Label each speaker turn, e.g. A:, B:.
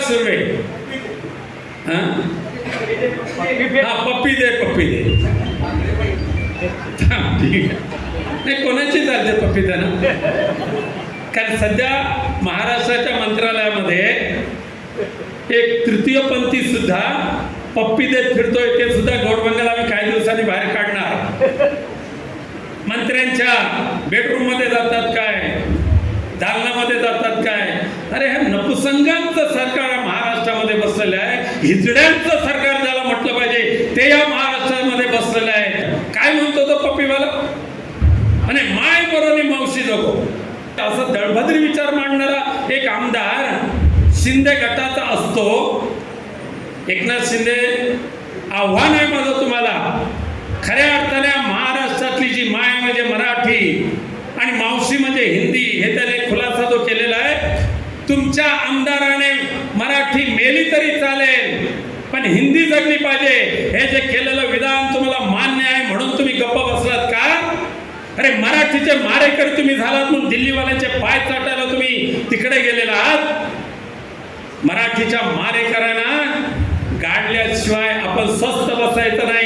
A: सुर्वे हाँ पप्पी दे ठीक आहे नाही कोणाची चालते पप्पी ना कारण सध्या महाराष्ट्राच्या मंत्रालयामध्ये एक तृतीयपंथी सुद्धा पप्पी देत फिरतोय ते सुद्धा गौडबंगाला आम्ही काही दिवसांनी बाहेर काढणार मंत्र्यांच्या बेडरूम मध्ये जातात काय दालनामध्ये जातात काय अरे हे नपुसंगांचं सरकार महाराष्ट्रामध्ये बसलेलं आहे हिजड्यांचं सरकार ज्याला म्हटलं पाहिजे ते या महाराष्ट्रामध्ये बसलेलं आहे काय म्हणतो तो पप्पीवाला आणि माय बरोनी मावशी जगो असं दळभद्री विचार मांडणारा एक आमदार शिंदे गटाचा असतो एकनाथ शिंदे आव्हान आहे माझं तुम्हाला खऱ्या अर्थाने महाराष्ट्रातली जी माय म्हणजे मराठी आणि मावशी म्हणजे हिंदी हे त्याने खुलासा जो केलेला आहे तुमच्या आमदाराने मराठी मेली तरी चालेल पण हिंदी जगली पाहिजे हे जे केलेलं विधान तुम्हाला मान्य आहे म्हणून तुम्ही गप्प बसलात का अरे मराठीचे मारेकरी तुम्ही झालात म्हणून दिल्लीवाल्यांचे पाय चाटायला तुम्ही तिकडे गेलेला आहात मराठीच्या मारेकरांना गाडल्याशिवाय आपण स्वस्थ बसायचं नाही